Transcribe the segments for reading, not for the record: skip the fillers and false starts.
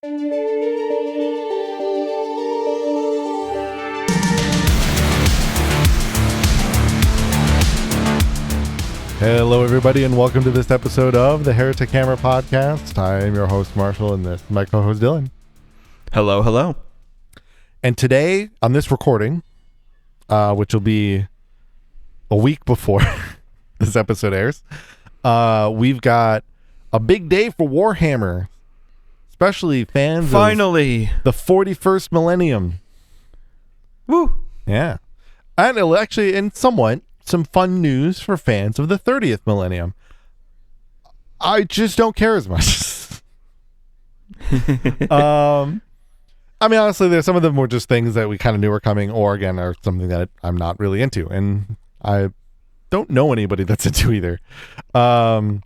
Hello, everybody, and welcome to this episode of the Heretic Hammer Podcast. I am your host, Marshall, and this is my co-host, Dylan. Hello, hello. And today, on this recording, which will be a week before this episode airs, we've got a big day for Warhammer, especially fans of the 41st millennium. Woo! Yeah. And it'll actually, and somewhat, some fun news for fans of the 30th millennium. I just don't care as much. I mean, honestly, there's some of them were just things that we kind of knew were coming, or again, are something that I'm not really into, and I don't know anybody that's into either. Maybe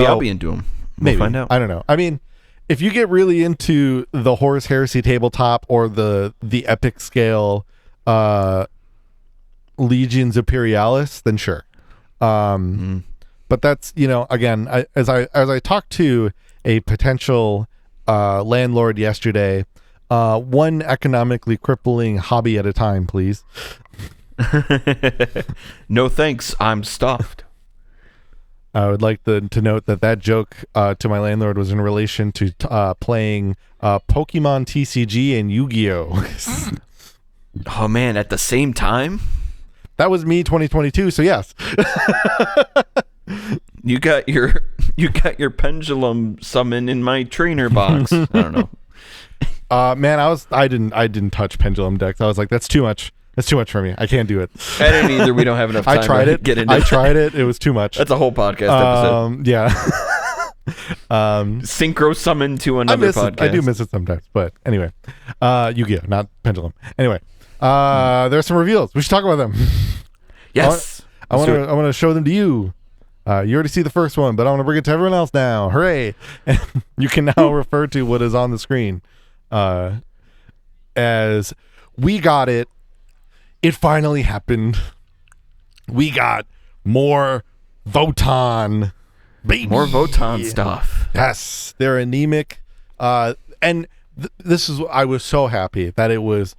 I'll be into them. We'll find out. I don't know. I mean, if you get really into the Horus Heresy tabletop or the epic scale Legions Imperialis, then sure. But that's, again, as I talked to a potential landlord yesterday, one economically crippling hobby at a time, please. No thanks, I'm stuffed. I would like to note that joke to my landlord was in relation to playing Pokemon TCG and Yu-Gi-Oh! Oh man, at the same time? That was me 2022, so yes. You got your pendulum summon in my trainer box. I don't know. Man, I didn't touch pendulum decks. I was like, that's too much. That's too much for me. I can't do it. I didn't either. We don't have enough time. I tried it. Get into I tried it. It was too much. That's a whole podcast episode. Yeah. Synchro summon to another podcast. I do miss it sometimes, but anyway, Yu-Gi-Oh, not pendulum. Anyway, there's some reveals. We should talk about them. Yes. I want to show them to you. You already see the first one, but I want to bring it to everyone else now. Hooray! And you can now refer to what is on the screen as we got it. It finally happened. We got more Votann, baby. More Votann stuff. Yes, they're anemic. And this is, I was so happy that it was,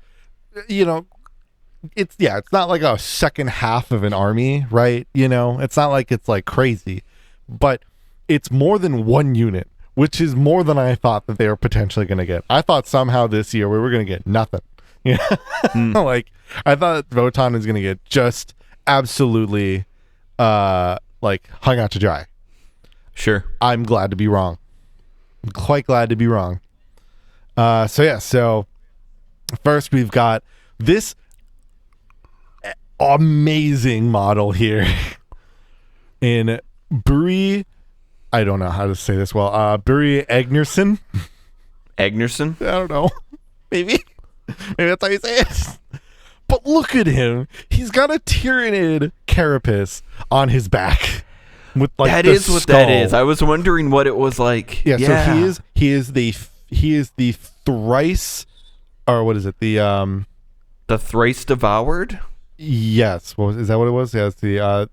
it's not like a second half of an army, right? It's not like it's like crazy, but it's more than one unit, which is more than I thought that they were potentially going to get. I thought somehow this year we were going to get nothing. Like I thought Votann was going to get just absolutely like hung out to dry. Sure. I'm glad to be wrong. I'm quite glad to be wrong. So first we've got this amazing model here in Buri. I don't know how to say this well. Buri Egnerson. Egnerson? I don't know. Maybe that's how you say it. But look at him. He's got a Tyranid carapace on his back. With like that the is what skull. that is. I was wondering what it was like. Yeah. So he is the thrice, or what is it? The thrice devoured. Yes. Is that what it was? Yeah. It's the.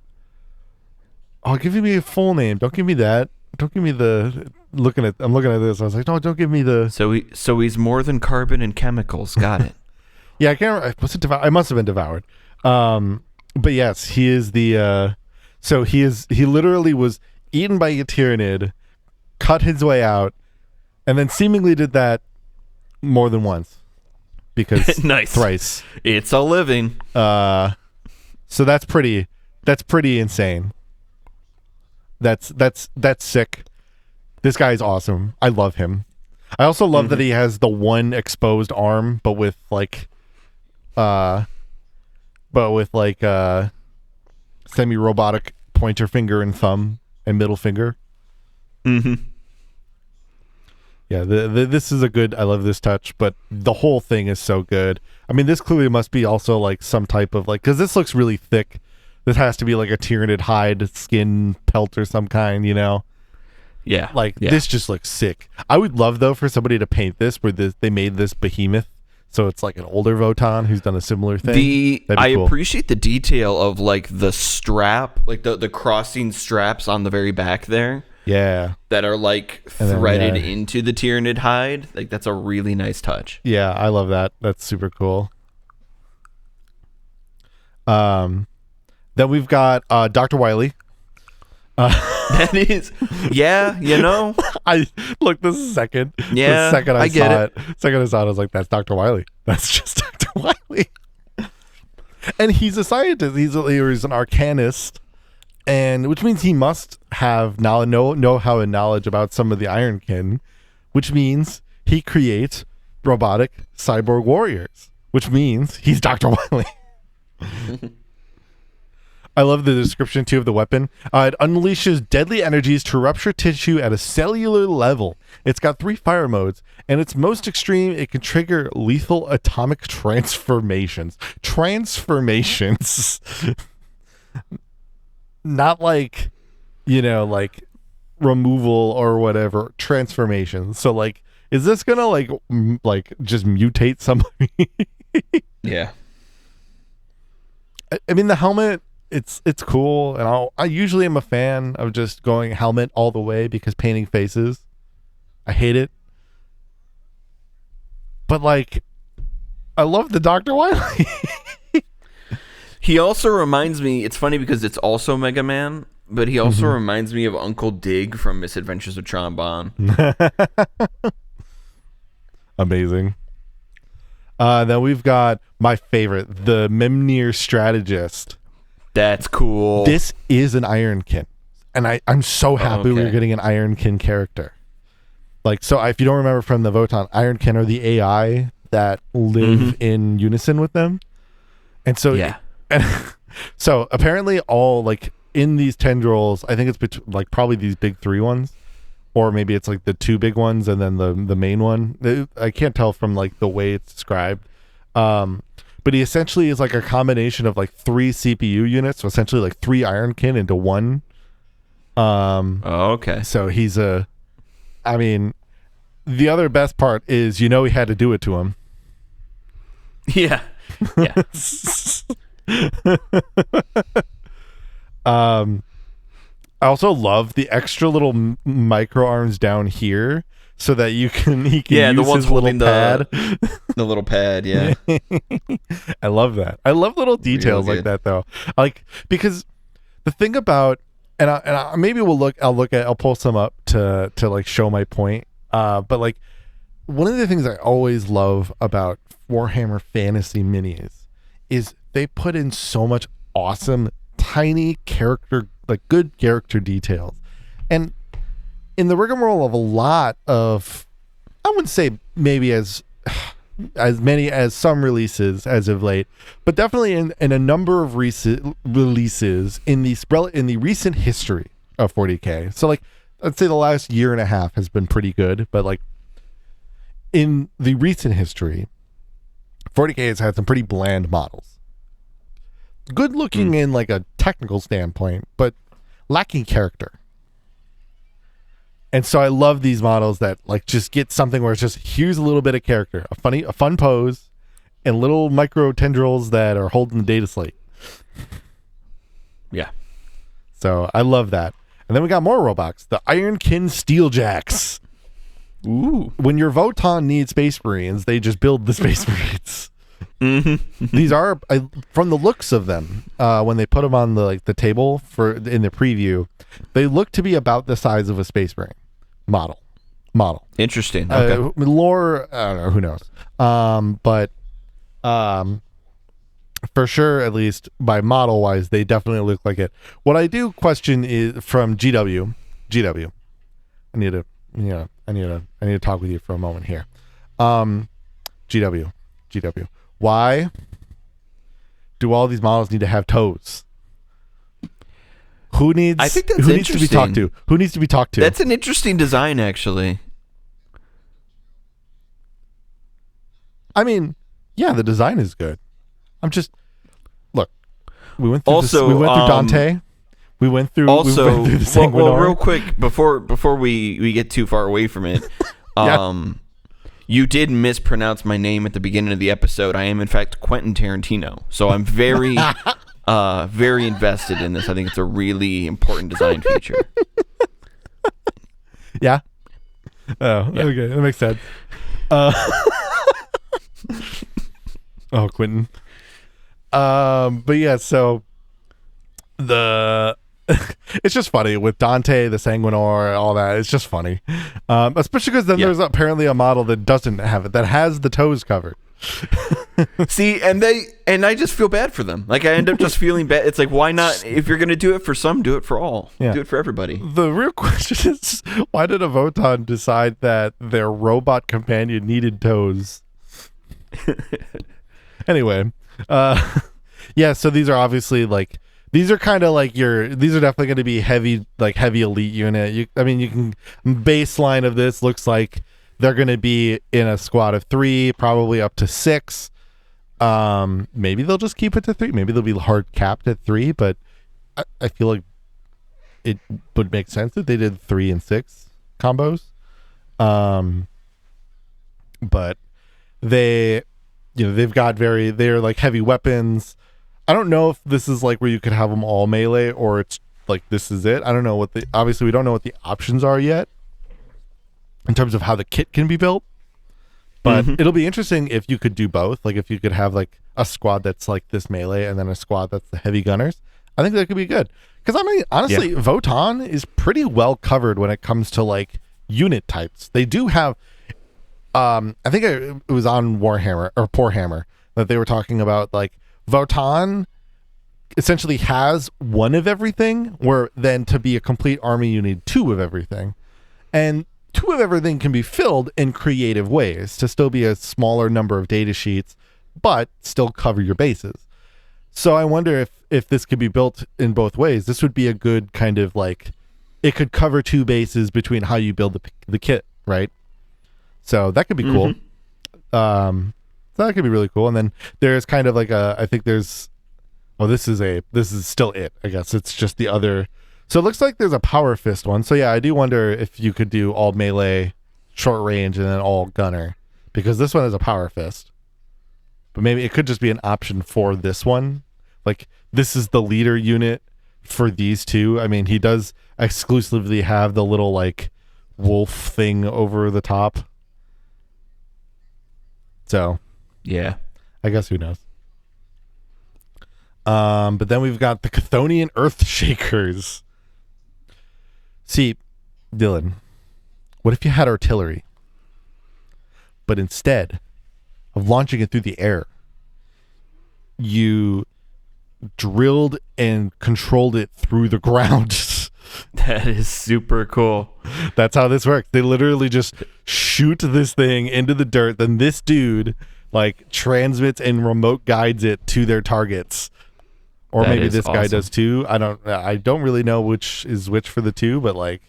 Oh, give me a full name. Don't give me that. Don't give me the. I'm looking at this. I was like, no, don't give me the. So he's more than carbon and chemicals. Got it. Yeah, I can't remember. Was it devoured? I must have been devoured. But yes, he is the. So he literally was eaten by a Tyranid, cut his way out, and then seemingly did that more than once. Because nice. Thrice. It's a living. So that's pretty insane. That's sick. This guy's awesome. I love him. I also love that he has the one exposed arm, but with semi-robotic pointer finger and thumb and middle finger. Mm-hmm. Yeah, this is a good. I love this touch, but the whole thing is so good. I mean, this clearly must be also like some type of like, because this looks really thick. This has to be like a Tyranid hide skin pelt or some kind, you know? Yeah. This just looks sick. I would love though for somebody to paint this where they made this behemoth, so it's like an older Votann who's done a similar thing. I cool. appreciate the detail of like the strap, like the crossing straps on the very back there. Yeah. that are like And then, threaded yeah. into the Tyranid hide. Like that's a really nice touch. Yeah, I love that. That's super cool. Then we've got Dr. Wily. That is, yeah, I look the second. Yeah, the second I get saw it. Second I saw it, I was like, "That's Dr. Wily. That's just Dr. Wily." And he's a scientist. He's an arcanist, and which means he must have know-how and knowledge about some of the Ironkin, which means he creates robotic cyborg warriors, which means he's Dr. Wily. I love the description too of the weapon. It unleashes deadly energies to rupture tissue at a cellular level. It's got 3 fire modes, and its most extreme, it can trigger lethal atomic transformations. Transformations. Not like, like removal or whatever. Transformations. So like, is this gonna like just mutate somebody? Yeah. I mean, the helmet, it's cool, and I usually am a fan of just going helmet all the way because painting faces, I hate it. But like, I love the Dr. Wily. He also reminds me, it's funny because it's also Mega Man, but he also reminds me of Uncle Dig from Misadventures of Trombone. Amazing. Then we've got my favorite, the Mimnir Strategist. That's cool. This is an Ironkin, and I'm so happy we're getting an Ironkin character. Like, so if you don't remember from the Votann, Ironkin are the AI that live in unison with them, and so so apparently all like in these tendrils, I think it's like probably these big 3 ones, or maybe it's like the 2 big ones and then the main one. I can't tell from like the way it's described. But he essentially is like a combination of like 3 CPU units, so essentially like 3 Ironkin into 1. Okay. So he's I mean, the other best part is he had to do it to him. Yeah. Yeah. I also love the extra little micro arms down here, so that he can use the ones his little holding pad. The little pad, yeah. I love that. I love little details like that, though. Like, because the thing about, and maybe I'll pull some up to like show my point. But like, one of the things I always love about Warhammer Fantasy Minis is they put in so much awesome tiny character, like good character details, and in the rigmarole of a lot of, I wouldn't say maybe as many as some releases as of late, but definitely in a number of recent releases in the recent history of 40K. So like, I'd say the last year and a half has been pretty good, but like in the recent history, 40K has had some pretty bland models. Good looking in like a technical standpoint, but lacking character. And so I love these models that like just get something where it's just, here's a little bit of character, a fun pose, and little micro tendrils that are holding the data slate. Yeah. So I love that. And then we got more robots, the Ironkin Steeljacks. Ooh. When your Votann needs Space Marines, they just build the Space Marines. These are, from the looks of them, when they put them on the table in the preview, they look to be about the size of a Space Marine model. Interesting. Okay. Lore, I don't know, who knows. But for sure, at least by model wise, they definitely look like it. What I do question is from GW. I need to talk with you for a moment here. GW. Why do all these models need to have toes? Who needs? I think that's who needs to be talked to? Who needs to be talked to? That's an interesting design, actually. I mean, yeah, the design is good. I'm just look. We went through Also, we went through Dante. We went through. Also, we went through the well, real quick before we get too far away from it, you did mispronounce my name at the beginning of the episode. I am in fact Quentin Tarantino, so I'm very, very invested in this. I think it's a really important design feature. Yeah. Oh, Yeah. okay, that makes sense. Uh, oh, Quentin. But yeah, so the it's just funny with Dante, the Sanguinor, all that. It's just funny, especially because then there's apparently a model that doesn't have it, that has the toes covered. See, and I just feel bad for them. Like I end up just feeling bad. It's like, why not? If you're gonna do it for some, do it for all. Yeah. Do it for everybody. The real question is, why did a Votann decide that their robot companion needed toes? Anyway, yeah. So these are obviously like, these are kind of like these are definitely going to be heavy elite unit. You can baseline of this looks like they're going to be in a squad of 3, probably up to 6. Maybe they'll just keep it to 3. Maybe they'll be hard capped at 3, but I feel like it would make sense if they did 3 and 6 combos. But they're like heavy weapons. I don't know if this is like where you could have them all melee, or it's like this is it. I don't know obviously we don't know what the options are yet in terms of how the kit can be built. But it'll be interesting if you could do both. Like if you could have like a squad that's like this melee and then a squad that's the heavy gunners. I think that could be good. Because I mean, honestly, Votann is pretty well covered when it comes to like unit types. They do have I think it was on Warhammer or Poor Hammer that they were talking about, like Votann essentially has 1 of everything, where then to be a complete army you need 2 of everything. And 2 of everything can be filled in creative ways to still be a smaller number of data sheets, but still cover your bases. So I wonder if this could be built in both ways. This would be a good kind of like, it could cover 2 bases between how you build the kit, right? So that could be cool. So that could be really cool. And then there's kind of like I think there's, this is still it, I guess. It's just the other. So it looks like there's a power fist one. So yeah, I do wonder if you could do all melee, short range, and then all gunner, because this one is a power fist. But maybe it could just be an option for this one. Like this is the leader unit for these 2. I mean, he does exclusively have the little like wolf thing over the top. So yeah, I guess who knows. But then we've got the Chthonian Earthshakers. See, Dylan, what if you had artillery, but instead of launching it through the air, you drilled and controlled it through the ground? That is super cool. That's how this works. They literally just shoot this thing into the dirt, then this dude like transmits and remote guides it to their targets. Or that maybe this awesome. guy does too. I don't really know which is which for the 2, but like,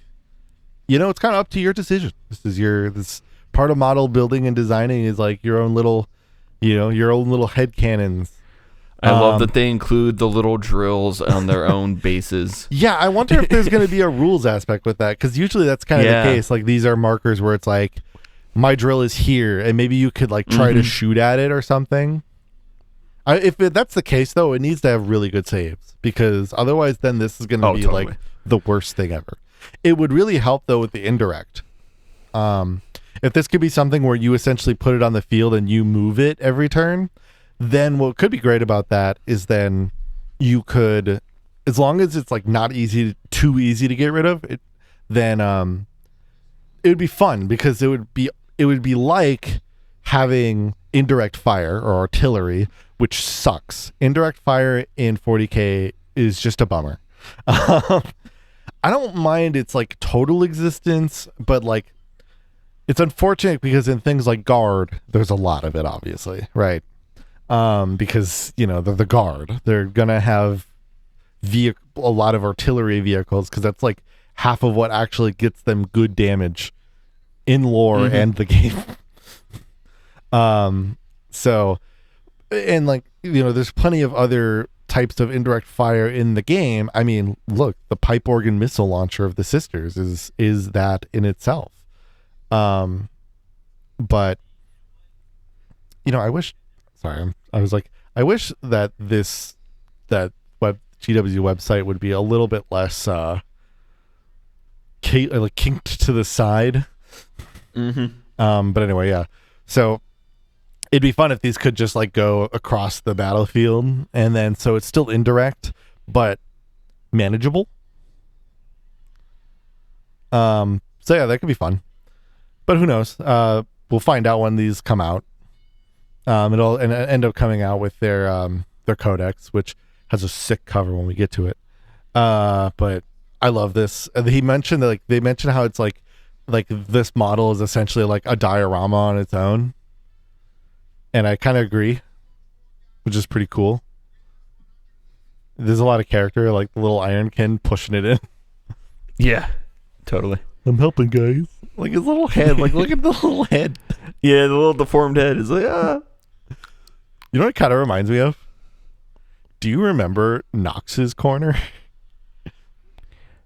it's kind of up to your decision. This part of model building and designing is like your own little, your own little head cannons. I love that they include the little drills on their own bases. Yeah, I wonder if there's going to be a rules aspect with that, because usually that's kind of the case. Like these are markers where it's like, my drill is here, and maybe you could like try to shoot at it or something. If that's the case, though, it needs to have really good saves, because otherwise then this is going to be totally. like the worst thing ever. It would really help, though, with the indirect. If this could be something where you essentially put it on the field and you move it every turn, then what could be great about that is then you could, as long as it's like not too easy to get rid of it, then it would be fun, because it would be like having indirect fire or artillery, which sucks. Indirect fire in 40K is just a bummer. I don't mind its like total existence, but like it's unfortunate because in things like guard, there's a lot of it, obviously, right? Because they're the guard. They're gonna have a lot of artillery vehicles, because that's like half of what actually gets them good damage in lore and the game. So, and like, there's plenty of other types of indirect fire in the game. I mean, look, the pipe organ missile launcher of the sisters is that in itself. But I wish that GW website would be a little bit less like kinked to the side. But anyway, yeah. So it'd be fun if these could just like go across the battlefield, and then so it's still indirect but manageable. So yeah, that could be fun. But who knows? We'll find out when these come out. It'll end up coming out with their codex, which has a sick cover when we get to it. But I love this. He mentioned that, like, they mentioned how it's like this model is essentially like a diorama on its own, and I kind of agree, which is pretty cool. There's a lot of character, like the little Ironkin pushing it in. Yeah, totally. I'm helping, guys. Like his little head. Like, look at the little head. Yeah, the little deformed head is like, ah. You know what it kind of reminds me of? Do you remember Nox's Corner?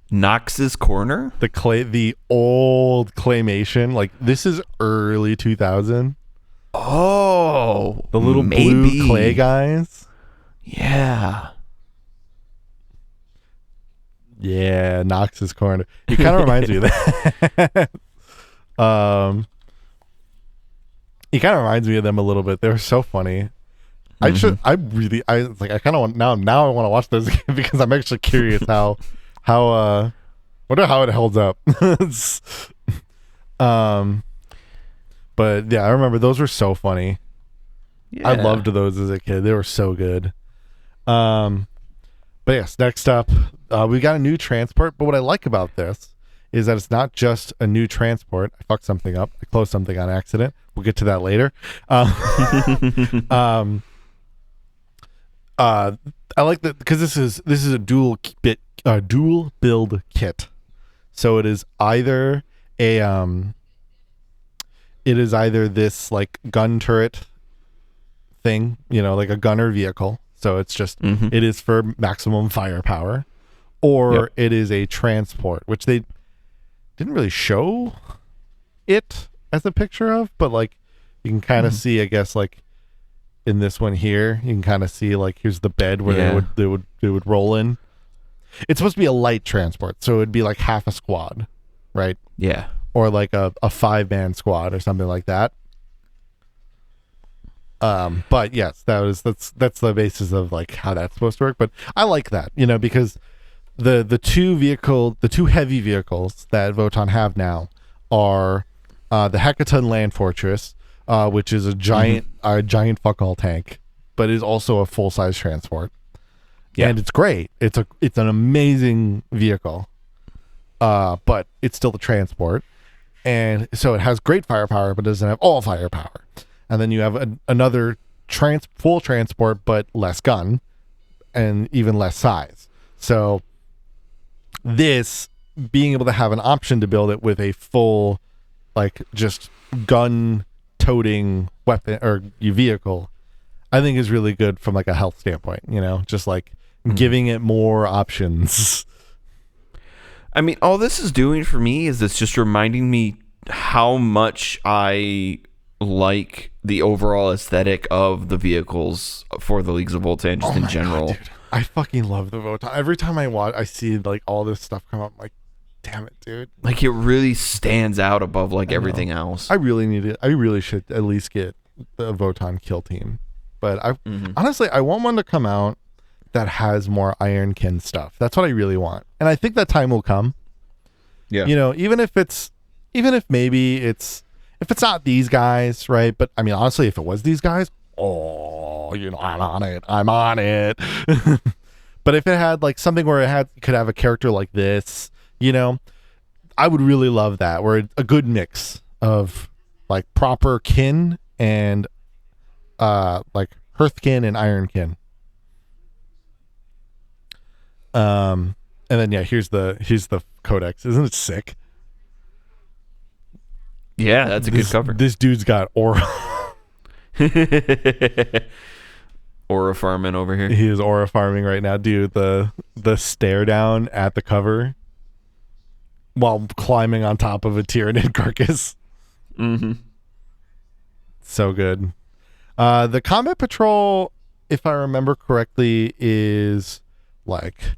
Nox's Corner? The old claymation. Like, this is early 2000. Oh, the little blue clay guys. Yeah. Yeah, Nox's Corner. He kind of reminds me of that. He kind of reminds me of them a little bit. They're so funny. I kind of want now I want to watch those again because I'm actually curious how wonder how it holds up. But yeah, I remember those were so funny. Yeah. I loved those as a kid. They were so good. But yes, next up, we got a new transport. But what I like about this is that it's not just a new transport. I fucked something up. I closed something on accident. We'll get to that later. I like that because this is a dual build kit. So it is either this like gun turret thing, like a gunner vehicle. So it's just it is for maximum firepower, or it is a transport, which they didn't really show it as a picture of, but like you can kind of see, I guess, like in this one here, you can kind of see like here's the bed where they would roll in. It's supposed to be a light transport, so it'd be like half a squad, right? Yeah. Or like a 5-man squad or something like that. But yes, that's the basis of like how that's supposed to work. But I like that, because the two heavy vehicles that Votann have now are the Hecaton Land Fortress, which is a giant fuck all tank, but is also a full size transport. Yeah. And it's great. It's an amazing vehicle. But it's still the transport. And so it has great firepower, but doesn't have all firepower. And then you have another full transport, but less gun and even less size. So this being able to have an option to build it with a full, like, just gun toting weapon or vehicle, I think is really good from like a health standpoint, just like giving it more options. I mean, all this is doing for me is it's just reminding me how much I like the overall aesthetic of the vehicles for the Leagues of Votann just in general. God, dude. I fucking love the Votann. Every time I see like all this stuff come up, I'm like, damn it, dude. Like, it really stands out above like everything else. I really need it. I really should at least get the Votann kill team. But honestly, I want one to come out that has more Ironkin stuff. That's what I really want. And I think that time will come. Yeah. Even if maybe if it's not these guys, right? But I mean, honestly, if it was these guys, I'm on it. But if it had like something where it could have a character like this, I would really love that. Where a good mix of like proper kin and like Hearthkin and Ironkin. And then here's the codex. Isn't it sick? Yeah, that's a good cover. This dude's got aura. Aura farming over here. He is aura farming right now, dude. The stare down at the cover while climbing on top of a Tyranid carcass. So good. The combat patrol, if I remember correctly, is like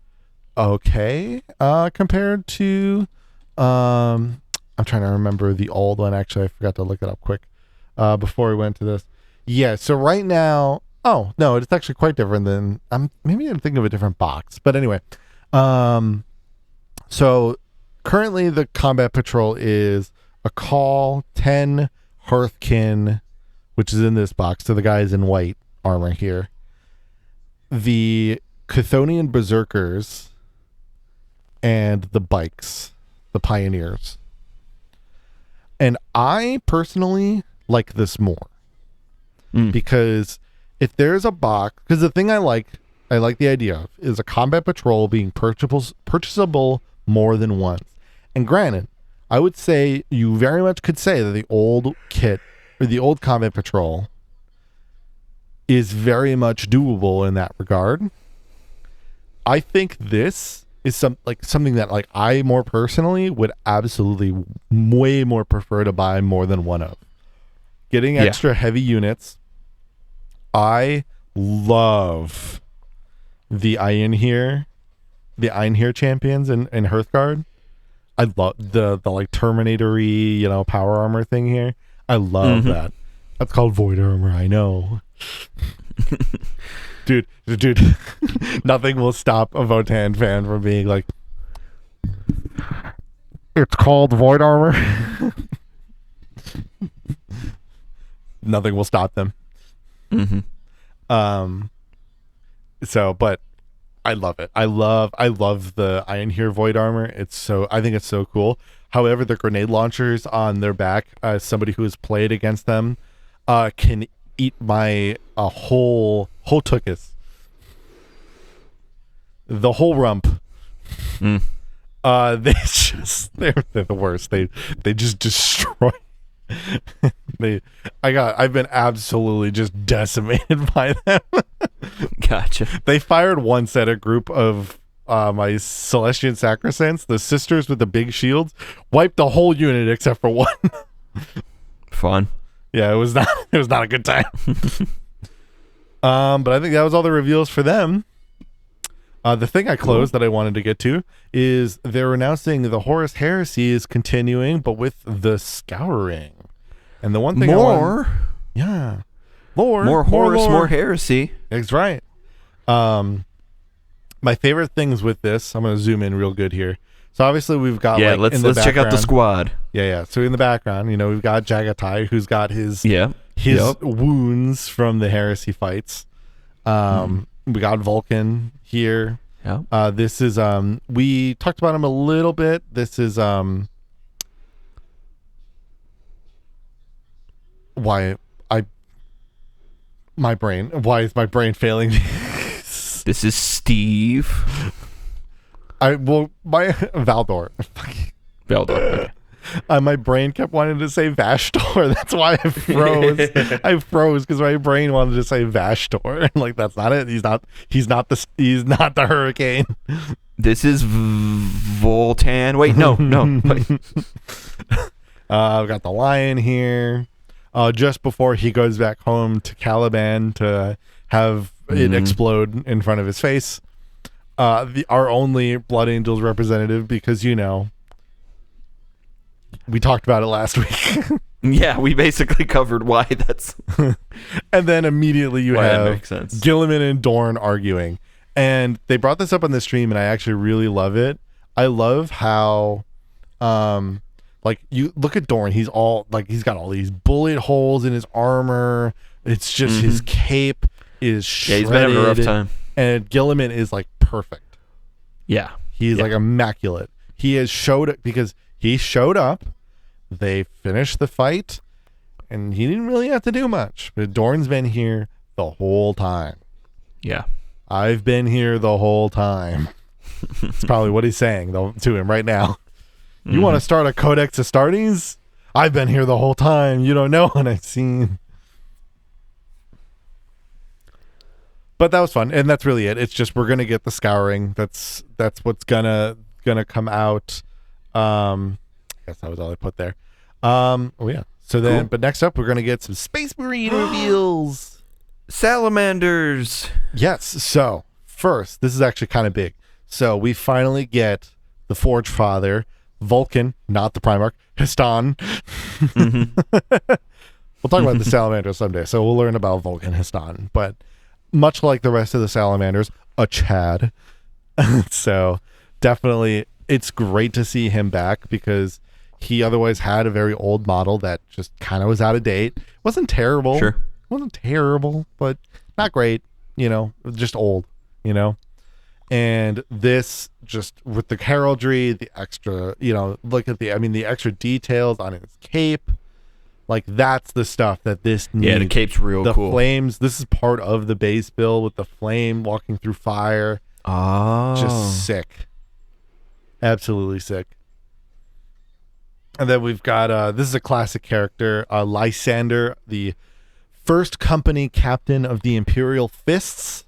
okay compared to I'm trying to remember the old one. Actually, I forgot to look it up quick before we went to this. Yeah, so right now, oh no, it's actually quite different than maybe I'm thinking of a different box. But anyway, so currently the combat patrol is a call 10 Hearthkin, which is in this box. So the guys in white armor here. The Chthonian Berserkers and the bikes, the Pioneers. And I personally like this more because if there's a box, because the thing I like the idea of is a combat patrol being purchasable more than once. And granted, I would say you very much could say that the old kit or the old combat patrol is very much doable in that regard. I think this is something that like I more personally would absolutely way more prefer to buy more than one of. Getting extra heavy units. I love the Einherjar champions in Hearthguard. I love the like Terminator-y, power armor thing here. I love that. That's called Void Armor, I know. Dude, nothing will stop a Votann fan from being like, it's called Void Armor. Nothing will stop them. So, but I love it. I love the Einherjar Void Armor. I think it's so cool. However, the grenade launchers on their back, as somebody who has played against them, can eat my whole tuchus. The whole rump. They're the worst. They just destroy. I've been absolutely just decimated by them. Gotcha. They fired once at a group of my Celestian Sacrosants, the sisters with the big shields, wiped the whole unit except for one. Fun. Yeah, it was not a good time. But I think that was all the reveals for them. The thing I closed that I wanted to get to is they're announcing the Horus Heresy is continuing, but with the Scouring. And the one thing more Horus, more heresy. That's right. My favorite things with this, I'm going to zoom in real good here. So obviously we've got let's check out the squad. Yeah. So in the background, we've got Jagatai, who's got his wounds from the heresy fights. We got Vulcan here. Yeah. This is we talked about him a little bit. This is why is my brain failing me? This is Steve. My Valdor. Okay. My brain kept wanting to say Vashtor. That's why I froze. I froze because my brain wanted to say Vashtor. Like, that's not it. He's not the hurricane. This is Votann. Wait, no. Wait. I've got the lion here. Just before he goes back home to Caliban to have it explode in front of his face. Our only Blood Angels representative, because we talked about it last week. Yeah, we basically covered why that's. And then immediately you have makes sense. Gilliman and Dorn arguing. And they brought this up on the stream, and I actually really love it. I love how, you look at Dorn. He's he's got all these bullet holes in his armor. It's just his cape is shredded. Yeah, he's been having a rough time. And Gilliman is perfect. Yeah. He's immaculate. He showed up. They finished the fight, and he didn't really have to do much. But Dorn's been here the whole time. Yeah. I've been here the whole time. It's probably what he's saying to him right now. You want to start a Codex Astartes? I've been here the whole time. You don't know what I've seen. But that was fun, and that's really it. It's just we're gonna get the Scouring. That's what's gonna come out. I guess that was all I put there. So then, cool. But next up, we're gonna get some Space Marine reveals. Salamanders. Yes. So first, this is actually kind of big. So we finally get the Forge Father, Vulcan, not the Primarch. Histon. We'll talk about the salamanders someday, so we'll learn about Vulcan Histon. But much like the rest of the salamanders, a Chad. So definitely, it's great to see him back because he otherwise had a very old model that just kind of was out of date. Wasn't terrible. Sure. Wasn't terrible, but not great. Just old. And this, just with the heraldry, the extra, look at the extra details on his cape. Like, that's the stuff that this needs. Yeah, the cape's real cool. The flames, this is part of the base build with the flame walking through fire. Oh. Just sick. Absolutely sick. And then we've got, this is a classic character, Lysander, the first company captain of the Imperial Fists.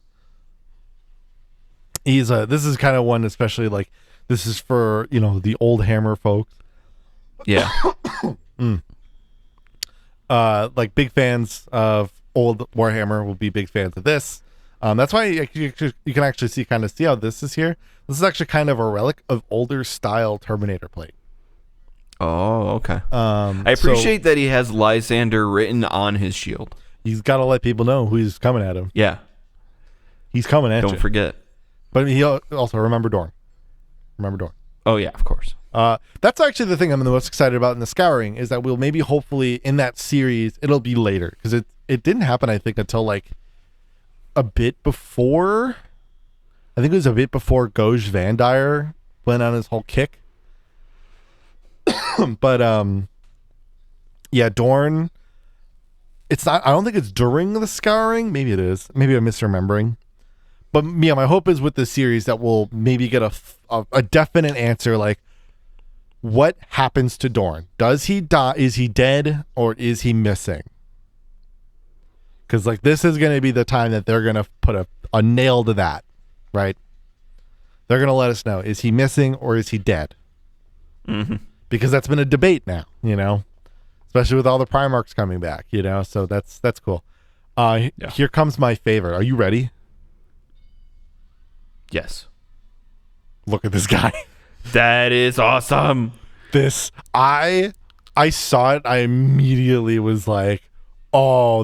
This is kind of one, especially like, this is for, the old Hammer folks. Yeah. Like big fans of old Warhammer will be big fans of this. That's why you can actually see how this is here. This is actually kind of a relic of older style Terminator plate. Oh, okay. I appreciate that he has Lysander written on his shield. He's got to let people know who's coming at him. Yeah. He's coming at you. Don't forget. But he also, remember Dorn. Oh, yeah, of course. That's actually the thing I'm the most excited about in the Scouring, is that we'll maybe, hopefully, in that series, it'll be later. Because it didn't happen, I think, until like a bit before. I think it was a bit before Goj Vandire went on his whole kick. But yeah, Dorn, it's not, I don't think it's during the Scouring. Maybe it is. Maybe I'm misremembering. But yeah, my hope is with this series that we'll maybe get a definite answer, like, what happens to Dorn? Does he die? Is he dead, or is he missing? Because like, this is going to be the time that they're going to put a nail to that, right? They're going to let us know, is he missing or is he dead? Mm-hmm. Because that's been a debate now, especially with all the Primarchs coming back, so that's cool. Yeah. Here comes my favorite. Are you ready? Yes. Look at this guy. That is awesome. This, I saw it. I immediately was like, oh,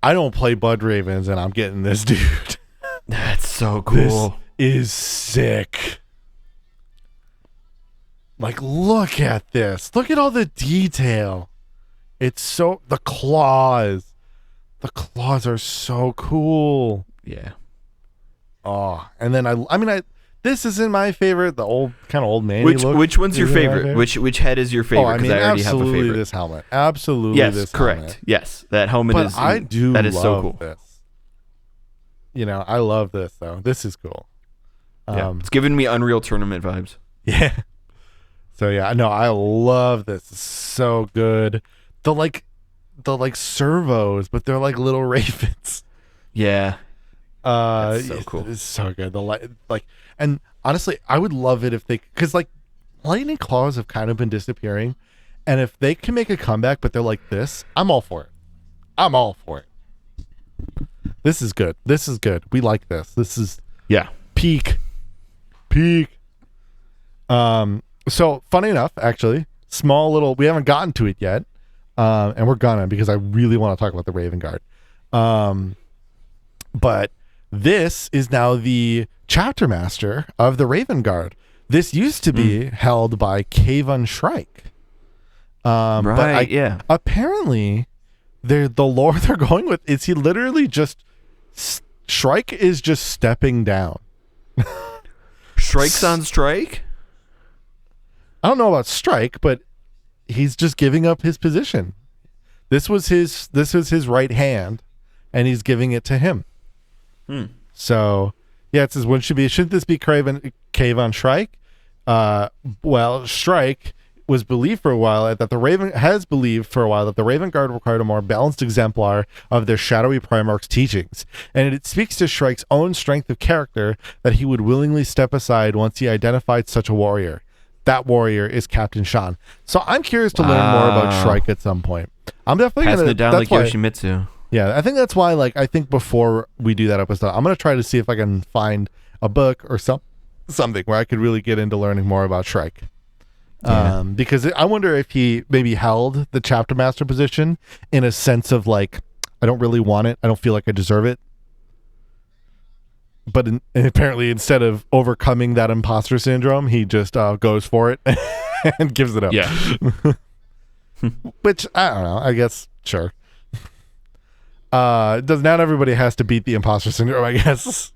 I don't play Blood Ravens and I'm getting this dude. That's so cool. This is sick. Like, look at this. Look at all the detail. The claws. The claws are so cool. Yeah. Oh, and then this isn't my favorite. The old man. Which one's your favorite? Which head is your favorite? Because I already have a favorite. Absolutely this helmet. Absolutely yes, this correct. helmet. Yes, that helmet but is. I do that is love so cool. This. I love this though. This is cool. Yeah, it's giving me Unreal Tournament vibes. Yeah. So yeah, no, I love this. It's so good. The servos, but they're like little ravens. Yeah. That's so cool. It's so good. And honestly, I would love it if because like lightning claws have kind of been disappearing, and if they can make a comeback, but they're like this, I'm all for it. This is good. We like this. This is peak. So funny enough, actually, small little, we haven't gotten to it yet, and we're gonna, because I really want to talk about the Raven Guard. But this is now the chapter master of the Raven Guard. This used to be held by Kayvan Shrike. Right. Apparently, the lore they're going with is he literally just Shrike is just stepping down. Shrike's on strike? I don't know about strike, but he's just giving up his position. This was his right hand, and he's giving it to him. So yeah, it says shouldn't this be Kayvan Shrike? Well, Shrike was believed for a while that the Raven Guard required a more balanced exemplar of their shadowy Primarch's teachings, and it speaks to Shrike's own strength of character that he would willingly step aside once he identified such a warrior. That warrior is Captain Shan. So I'm curious to learn more about Shrike at some point. I'm definitely passing it down like Yoshimitsu. Yeah, I think that's why. Like, I think before we do that episode, I'm gonna try to see if I can find a book or something where I could really get into learning more about Shrike. Yeah. Because I wonder if he maybe held the chapter master position in a sense of like, I don't really want it. I don't feel like I deserve it. But apparently, instead of overcoming that imposter syndrome, he just goes for it and gives it up. Yeah. Which, I don't know. I guess, sure. Does not everybody has to beat the imposter syndrome, I guess.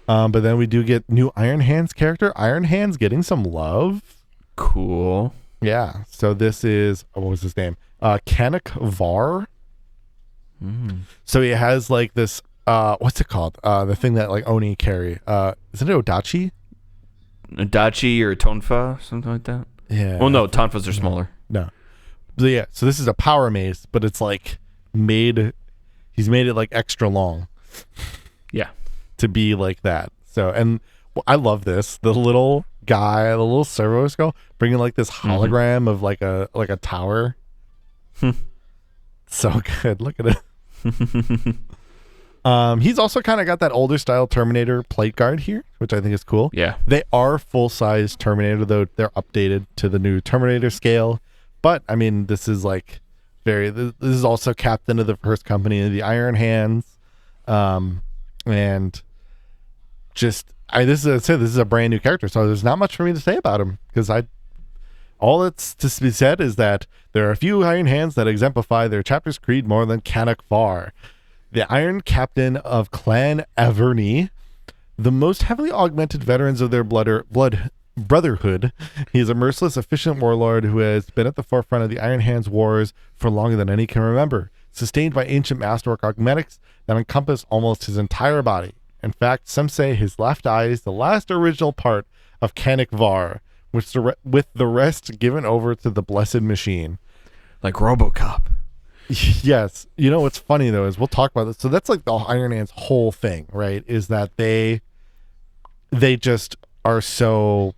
But then we do get new Iron Hands character. Iron Hands getting some love. Cool. Yeah. So this is, what was his name? Canik Var. So he has like this, what's it called? The thing that like Oni carry. Isn't it Odachi? Dachi or Tonfa, something like that. Yeah. Well, no, Tonfas are smaller. No. So yeah, so this is a power mace, but it's like he's made it like extra long. Yeah. To be like that. So, and I love this. The little guy, the little servo skull, bringing like this hologram of like a tower. So good. Look at it. He's also kind of got that older style Terminator plate guard here, which I think is cool. Yeah. They are full-size Terminator, though they're updated to the new Terminator scale. But, I mean, this is like this is also captain of the first company of the Iron Hands. And just, this is a brand new character, so there's not much for me to say about him, because all that's to be said is that there are a few Iron Hands that exemplify their chapter's creed more than Canik Var, the Iron Captain of Clan Averni, the most heavily augmented veterans of their blood brotherhood. He is a merciless, efficient warlord who has been at the forefront of the Iron Hands wars for longer than any can remember, sustained by ancient masterwork augmetics that encompass almost his entire body. In fact, some say his left eye is the last original part of Canik Var, with the rest given over to the blessed machine. Like RoboCop. Yes. You know what's funny though is we'll talk about this. So that's like the Iron Man's whole thing, right? Is that they just are so,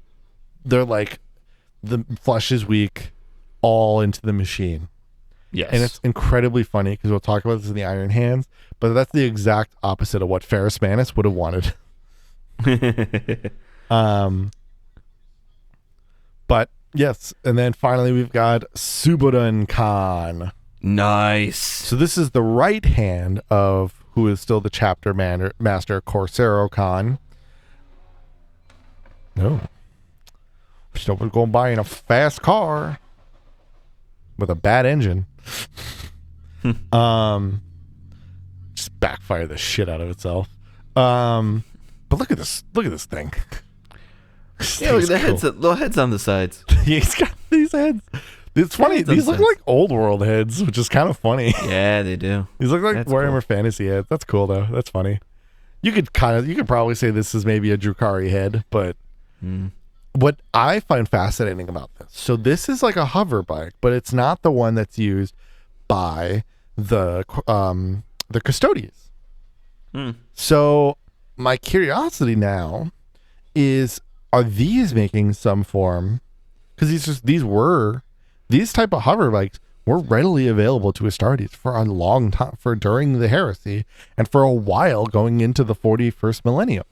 they're like, the flesh is weak, all into the machine. Yes. And it's incredibly funny because we'll talk about this in the Iron Hands, but that's the exact opposite of what Ferrus Manus would have wanted. But yes, and then finally we've got Suboden Khan. Nice. So this is the right hand of who is still the chapter master, Corsaro Khan. No. Someone's going to buy in a fast car with a bad engine. Just backfire the shit out of itself. But look at this thing. Yeah, look at the heads, little heads on the sides. He's got these heads. It's funny. These look like old world heads, which is kind of funny. Yeah, they do. These look like Warhammer Fantasy heads. That's cool though. That's funny. You could probably say this is maybe a Drukhari head, but what I find fascinating about this, so this is like a hover bike, but it's not the one that's used by the custodians. So my curiosity now is, are these making some form? Because these type of hover bikes were readily available to Astartes for a long time, for during the heresy and for a while going into the 41st millennium.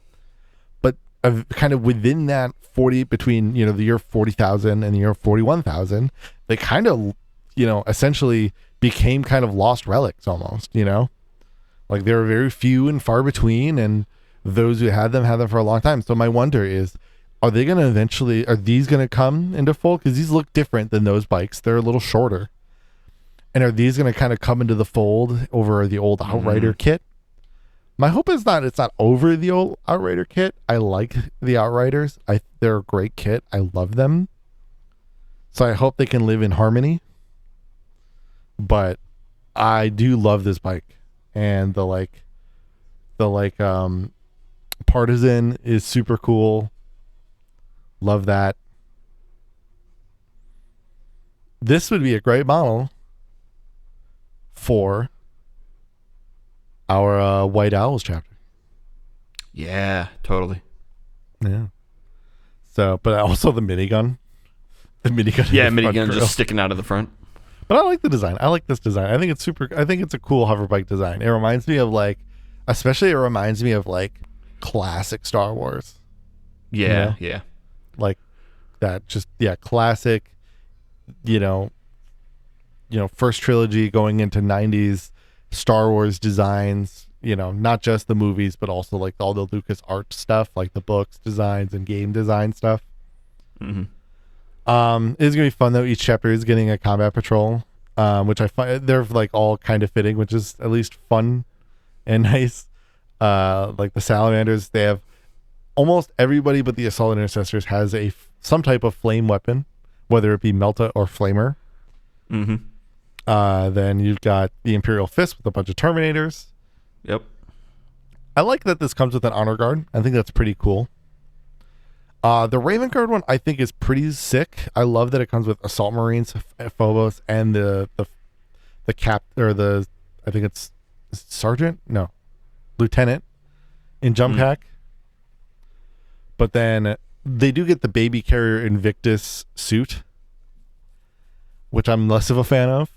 But kind of within that 40, between the year 40,000 and the year 41,000, they kind of essentially became kind of lost relics almost. Like they were very few and far between, and those who had them for a long time. So my wonder is, are these going to come into fold? Because these look different than those bikes. They're a little shorter. And are these going to kind of come into the fold over the old Outrider kit? My hope is it's not over the old Outrider kit. I like the Outriders. They're a great kit. I love them. So I hope they can live in harmony. But I do love this bike. And the Partisan is super cool. Love that. This would be a great model for our White Owls chapter. Yeah, totally. Yeah. So, but also the minigun. The minigun. Yeah, minigun just sticking out of the front. But I like the design. I like this design. I think it's a cool hover bike design. It reminds me of classic Star Wars. Yeah, yeah. Like that just classic, you know, first trilogy going into 90s Star Wars designs, not just the movies, but also like all the Lucas art stuff, like the books designs and game design stuff. Mm-hmm. It's gonna be fun though. Each chapter is getting a combat patrol, which I find they're like all kind of fitting, which is at least fun and nice. Like the salamanders, they have almost everybody but the assault intercessors has some type of flame weapon, whether it be melta or flamer. Mm-hmm. Then you've got the Imperial Fist with a bunch of Terminators. Yep. I like that this comes with an honor guard. I think that's pretty cool. The Raven Guard one I think is pretty sick. I love that it comes with Assault Marines, Phobos, and the cap, or I think it's Sergeant? No. Lieutenant in Jump Pack. But then they do get the Baby Carrier Invictus suit, which I'm less of a fan of.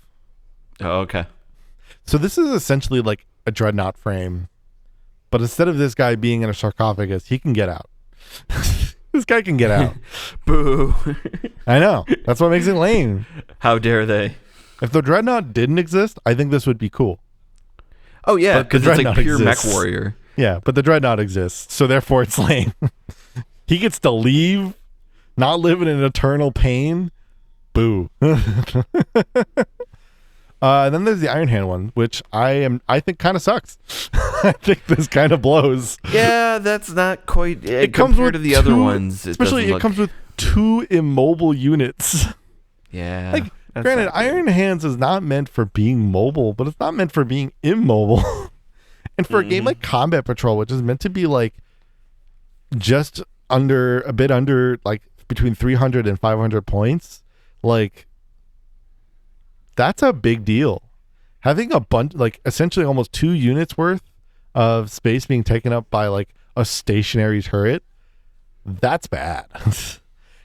Oh, okay. So this is essentially like a Dreadnought frame, but instead of this guy being in a sarcophagus, he can get out. This guy can get out. Boo. I know. That's what makes it lame. How dare they? If the Dreadnought didn't exist, I think this would be cool. Oh, yeah, because it's like pure exists. mech warrior. Yeah, but the Dreadnought exists, so therefore it's lame. He gets to leave, not live in an eternal pain. Boo. Then there's the Iron Hand one, which I think kind of sucks. I think this kind of blows. Yeah, that's not quite it comes with to the other ones. Especially it comes with 2 immobile units. Yeah. Like, granted, Iron Hands is not meant for being mobile, but it's not meant for being immobile. And for a game like Combat Patrol, which is meant to be like just a bit under like between 300 and 500 points, like that's a big deal. Having a bunch, like essentially almost 2 units worth of space being taken up by like a stationary turret, that's bad.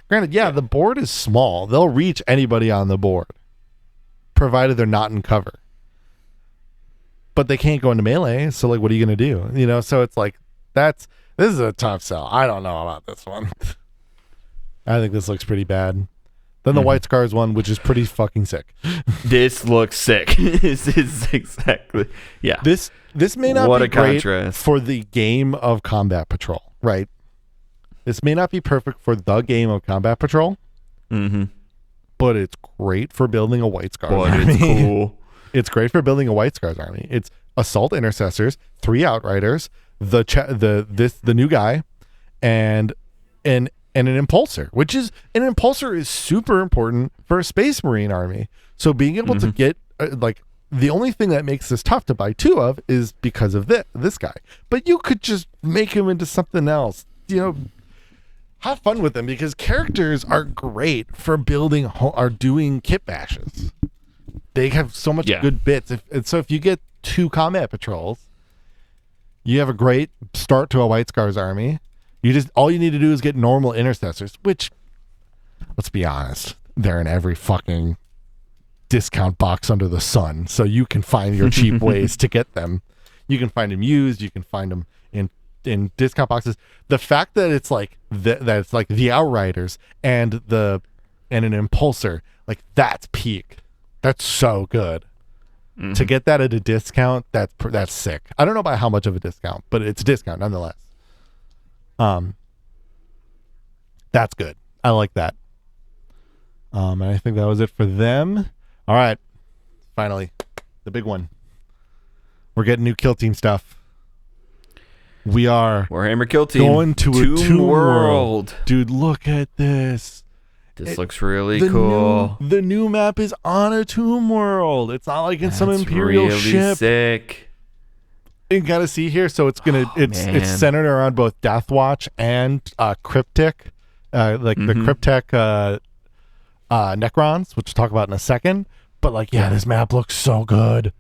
Granted, the board is small. They'll reach anybody on the board, provided they're not in cover. But they can't go into melee, so like, what are you gonna do? So it's like this is a tough sell. I don't know about this one. I think this looks pretty bad. Then the White Scars one, which is pretty fucking sick. This looks sick. This is exactly This may not what be a great contrast for the game of Combat Patrol, right? This may not be perfect for the game of Combat Patrol, but it's great for building a White Scars army. It's cool. It's great for building a White Scars army. It's Assault Intercessors, 3 Outriders, the new guy, and an Impulsor, which is an Impulsor is super important for a Space Marine army. So being able to get the only thing that makes this tough to buy 2 of is because of this guy. But you could just make him into something else. Have fun with them, because characters are great for building or doing kit bashes. They have so much good bits. So if you get 2 combat patrols, you have a great start to a White Scars army. All you need to do is get normal intercessors, which, let's be honest, they're in every fucking discount box under the sun. So you can find your cheap ways to get them. You can find them used. You can find them in discount boxes. The fact that it's like that it's like the Outriders and an Impulsor, like that's peak. That's so good. To get that at a discount, that's sick. I don't know by how much of a discount, but it's a discount nonetheless. That's good. I like that. And I think that was it for them. All right. Finally, the big one. We're getting new Kill Team stuff. We are Warhammer Kill Team going to a Tomb World. Dude, look at this. This looks really cool. The new map is on a Tomb World. It's not like in some Imperial really ship. Sick. You gotta see here. So it's it's centered around both Deathwatch and Cryptic, the Cryptek Necrons, which we'll talk about in a second. But this map looks so good.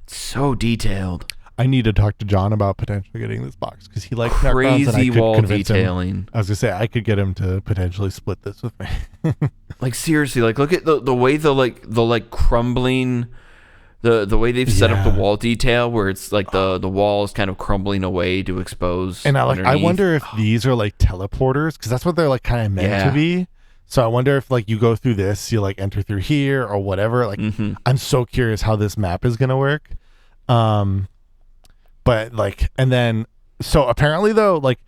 It's so detailed. I need to talk to John about potentially getting this box, because he likes crazy Necrons, and I could wall convince detailing. Him. I was gonna say I could get him to potentially split this with me. Seriously, look at the way the crumbling, the way they've set up the wall detail, where it's like the wall is kind of crumbling away to expose. And I wonder if these are like teleporters, because that's what they're like kind of meant to be. So I wonder if like you go through this, you like enter through here or whatever. Like I'm so curious how this map is gonna work. But like, and then so apparently though, like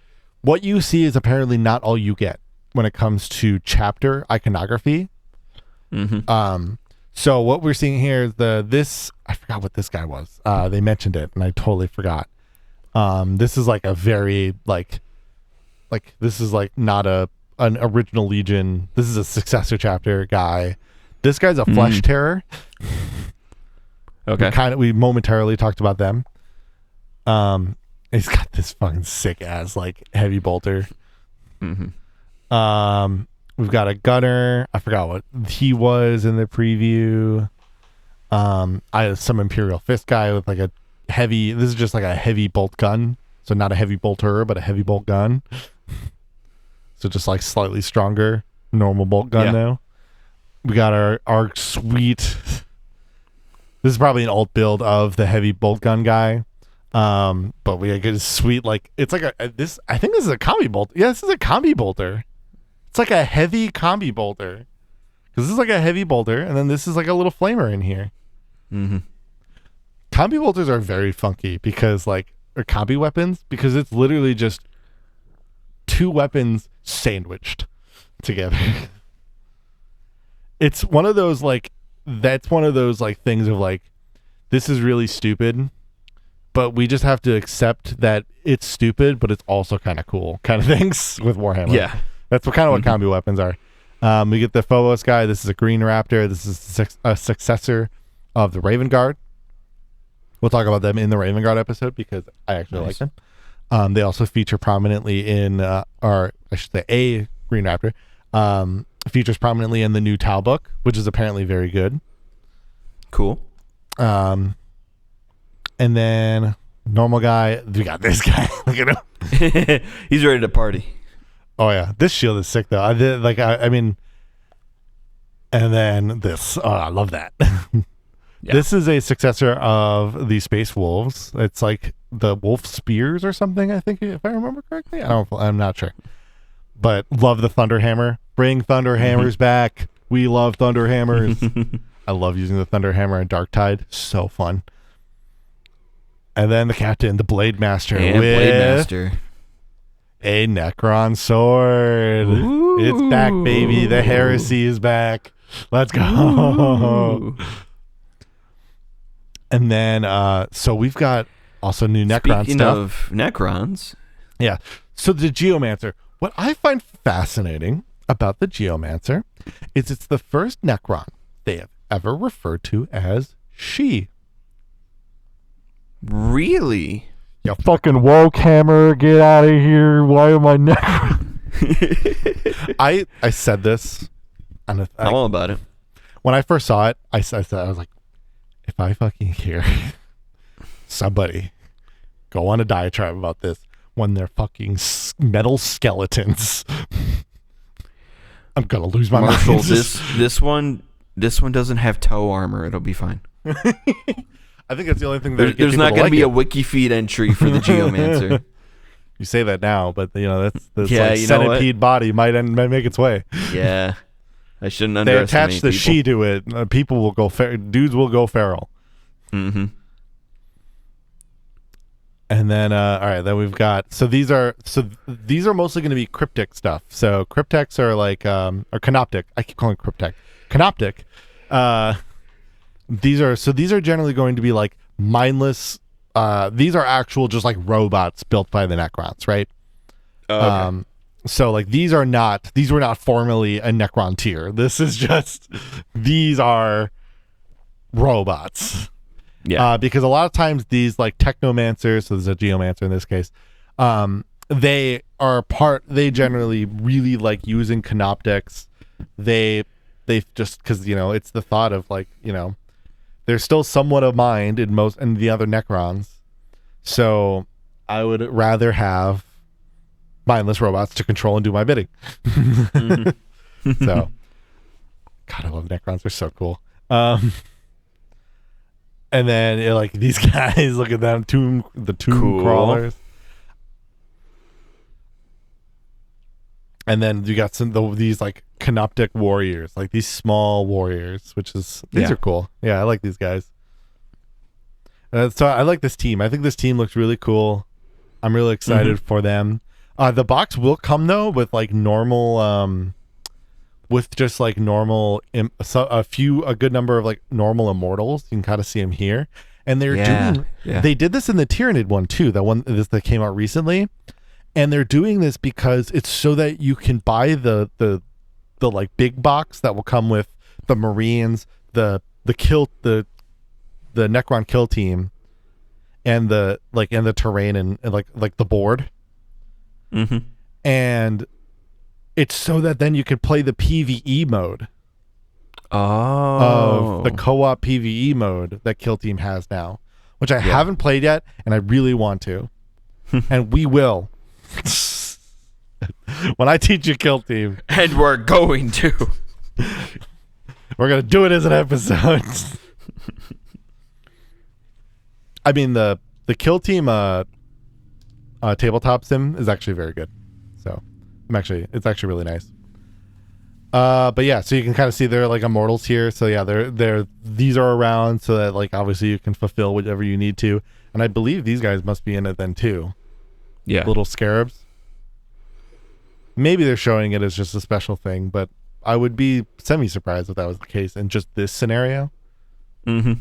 what you see is apparently not all you get when it comes to chapter iconography. So what we're seeing here is this I forgot what this guy was. They mentioned it and I totally forgot. This is like a very like this is like not an original Legion. This is a successor chapter guy. This guy's a flesh terror. Okay. We momentarily talked about them. He's got this fucking sick ass like heavy bolter. We've got a gunner. I forgot what he was in the preview. I have some Imperial Fist guy with like a heavy. This is just like a heavy bolt gun. So not a heavy bolter, but a heavy bolt gun. So just like slightly stronger, normal bolt gun though. We got our sweet. This is probably an alt build of the heavy bolt gun guy. But we get a sweet like it's like this. I think this is a combi bolt. Yeah, this is a combi bolter. It's like a heavy combi bolter. Because this is like a heavy bolter, and then this is like a little flamer in here. Combi bolters are very funky because like or combi weapons because it's literally just two weapons sandwiched together. It's one of those like that's one of those like things of like this is really stupid, but we just have to accept that it's stupid, but it's also kind of cool kind of things with Warhammer. Yeah. That's what kind of what combi weapons are. We get the Phobos guy. This is a Green Raptor. This is a successor of the Raven Guard. We'll talk about them in the Raven Guard episode because I actually like them. They also feature prominently in, or I should say a Green Raptor, features prominently in the new Tau book, which is apparently very good. Cool. And then normal guy, we got this guy. Look at him. He's ready to party. Oh yeah, this shield is sick though. I mean, and then this. Oh, I love that. This is a successor of the Space Wolves. It's like the Wolf Spears or something. I think if I remember correctly. I'm not sure, but love the Thunderhammer. Bring Thunderhammers back. We love Thunderhammers. I love using the Thunderhammer in Darktide. So fun. And then the captain, the Blade Master, and with Blade Master. A Necron sword. Ooh. It's back, baby. The heresy is back. Let's go. Ooh. And then, so we've got also new Necron Speaking stuff. of Necrons. Yeah. So the Geomancer. What I find fascinating about the Geomancer is it's the first Necron they have ever referred to as she. Really? You fucking woke hammer, get out of here. Why am I Necron? I said this. And I'm all about it. When I first saw it, I said, I was like, if I fucking hear somebody go on a diatribe about this when they're fucking metal skeletons, I'm gonna lose my Marshall, mind. this one doesn't have toe armor. It'll be fine. I think that's the only thing. There's not going to be a wiki feed entry for the Geomancer. You say that now, but that's Yeah, like you know centipede body might make its way. Yeah, I shouldn't They underestimate attach the people. she to it. People will go. Dudes will go feral. Mm-hmm. And then, all right, then we've got. So these are mostly going to be cryptic stuff. So cryptecs are like or canoptic. I keep calling it cryptech. Canoptic. These are generally going to be like mindless. These are actual just like robots built by the Necrons, right? Okay. So like these were not formerly a Necron tier. This is just these are robots. Yeah. Because a lot of times these like technomancers, so there's a geomancer in this case, they generally really like using canoptics. They just because it's the thought of like there's still somewhat of mind in the other Necrons. So I would rather have mindless robots to control and do my bidding. Mm-hmm. So, God, I love Necrons. They're so cool. And then like these guys, look at them, the tomb Cool. crawlers. And then you got these like canoptic warriors, like these small warriors, these are cool. Yeah, I like these guys. So I like this team. I think this team looks really cool. I'm really excited for them. The box will come though with like normal, with just like normal, a good number of like normal immortals. You can kind of see them here, and they did this in the Tyranid one too. That came out recently. And they're doing this because it's so that you can buy the like big box that will come with the Marines, the Necron kill team, and the terrain and like the board. Mm-hmm. And it's so that then you could play the PvE mode. Of the co-op PvE mode that Kill Team has now, which I haven't played yet, and I really want to, and we will. When I teach you Kill Team, and we're going to do it as an episode. I mean the Kill Team tabletop sim is actually very good, so it's actually really nice. But yeah, so you can kind of see they're like immortals here. So yeah, these are around so that like obviously you can fulfill whatever you need to, and I believe these guys must be in it then too. Yeah. Little scarabs. Maybe they're showing it as just a special thing, but I would be semi-surprised if that was the case in just this scenario. Mm-hmm.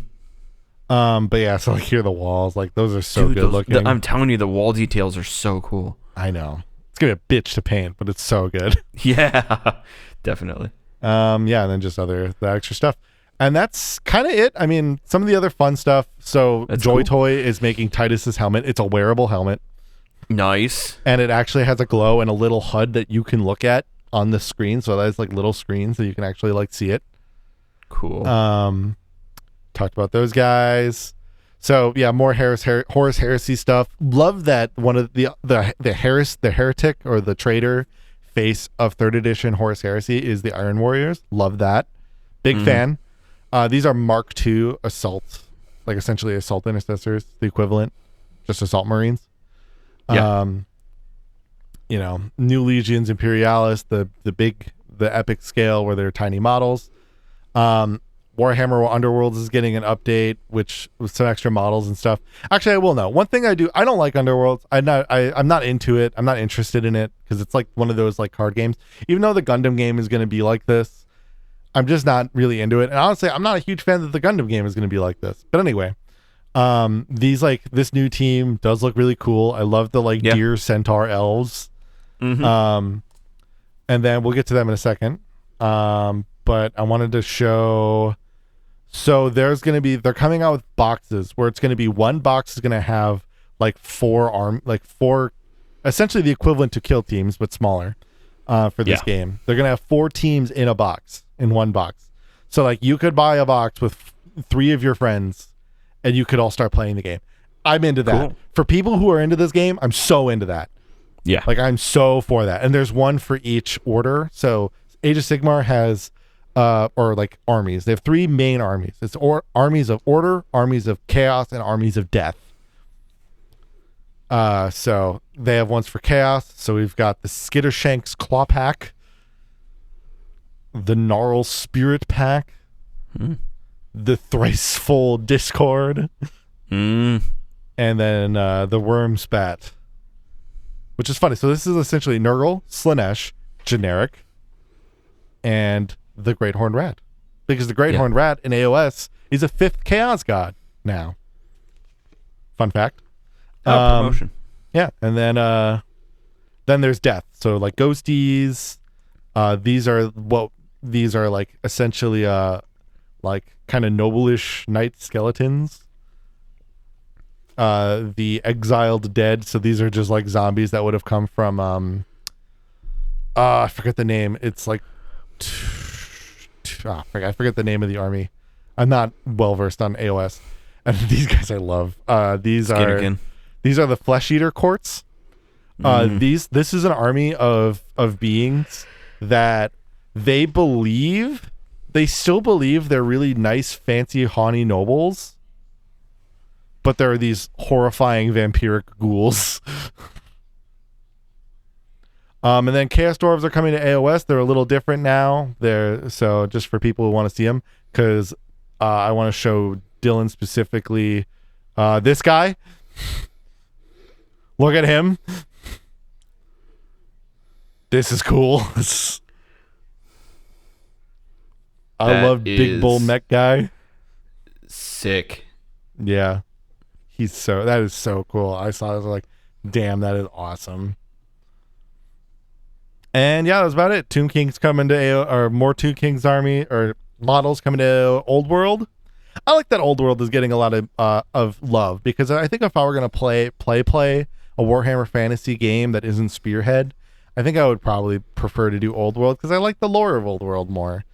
But yeah, so like here are the walls. Like those are so good looking. I'm telling you, the wall details are so cool. I know. It's gonna be a bitch to paint, but it's so good. Yeah, definitely. Yeah, and then just the extra stuff. And that's kind of it. I mean, some of the other fun stuff. So Joy Toy is making Titus's helmet. It's a wearable helmet. Nice. And it actually has a glow and a little HUD that you can look at on the screen. So that's like little screens so you can actually like see it. Cool. Talked about those guys. So yeah, more Horus Heresy stuff. Love that one of the heretic or the traitor face of 3rd edition Horus Heresy is the Iron Warriors. Love that. Big fan. These are Mark II assault, like essentially assault intercessors, the equivalent, just assault marines. Yeah. New Legions, Imperialis, the epic scale where they're tiny models. Warhammer Underworlds is getting an update, which with some extra models and stuff. Actually, I will know one thing. I don't like Underworlds. I'm not into it. I'm not interested in it because it's like one of those like card games. Even though the Gundam game is going to be like this, I'm just not really into it. And honestly, I'm not a huge fan that the Gundam game is going to be like this. But anyway, this new team does look really cool. I love the deer centaur elves. Mm-hmm. And then we'll get to them in a second. But I wanted to show. So they're coming out with boxes where it's going to be one box is going to have like four, essentially the equivalent to kill teams, but smaller, for this game. They're going to have 4 teams in one box. So like you could buy a box with 3 of your friends and you could all start playing the game. I'm into that. Cool. For people who are into this game, I'm so into that. Yeah. Like I'm so for that. And there's one for each order. So Age of Sigmar has or like armies. They have 3 main armies. It's armies of order, armies of chaos, and armies of death. So they have ones for chaos. So we've got the Skittershanks Claw Pack, the Gnarl Spirit Pack, the Thricefold Discord, and then the Worm Spat, which is funny. So this is essentially Nurgle, Slaanesh, generic, and the Great Horned Rat, because the Great Horned Rat in AOS is a 5th Chaos God now. Fun fact. Promotion. Yeah, and then there's death. So like ghosties. These are like essentially like kind of noble-ish knight skeletons. The exiled dead. So these are just like zombies that would have come from I forget the name. It's like I forget the name of the army. I'm not well versed on AOS. And these guys I love. These are the Flesh Eater Courts. This is an army of beings that they still believe they're really nice, fancy, haughty nobles, but there are these horrifying vampiric ghouls. And then Chaos Dwarves are coming to AOS. They're a little different now. So just for people who want to see them, because I want to show Dylan specifically this guy. Look at him. This is cool. I love big bull mech guy. Sick. Yeah. That is so cool. I saw it, I was like, damn, that is awesome. And yeah, that's about it. Tomb King's coming to or more Tomb King's army or models coming to Old World. I like that Old World is getting a lot of love, because I think if I were gonna play a Warhammer Fantasy game that isn't Spearhead, I think I would probably prefer to do Old World, because I like the lore of Old World more.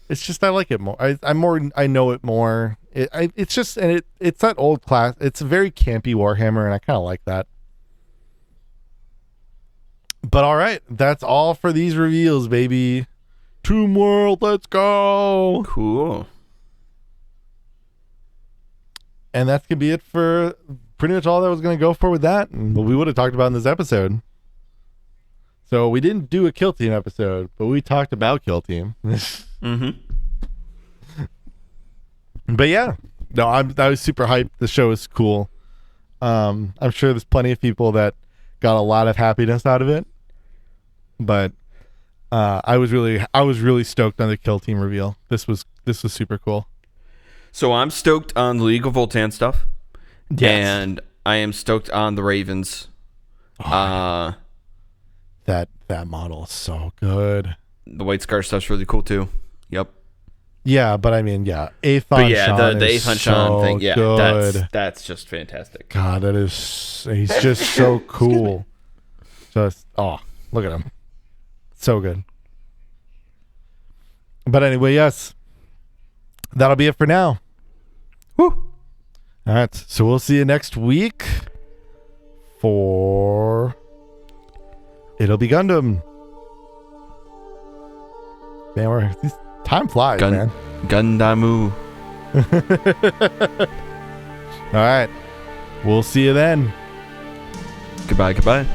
It's just I like it more. I know it more. It's just, and it's that old class. It's a very campy Warhammer, and I kind of like that. But all right, that's all for these reveals, baby. Tomb World, let's go. Cool. And that's gonna be it for pretty much all that I was gonna go for with that, and what we would have talked about in this episode. So we didn't do a Kill Team episode, but we talked about Kill Team. Mm-hmm. But yeah, no, I was super hyped. The show is cool. I'm sure there's plenty of people that got a lot of happiness out of it. But I was really stoked on the Kill Team reveal. This was super cool. So I'm stoked on the League of Votann stuff. Yes. And I am stoked on the Ravens. That model is so good. The White Scar stuff's really cool too. Yep. Yeah, but I mean, yeah, Aethon But yeah, Sean the is Aethon so Sean thing, yeah, good. that's just fantastic. God, he's just so cool. Just look at him, so good. But anyway, yes, that'll be it for now. Woo! All right, so we'll see you next week for It'll Be Gundam. Man, time flies, man. Gundamu. All right, we'll see you then. Goodbye.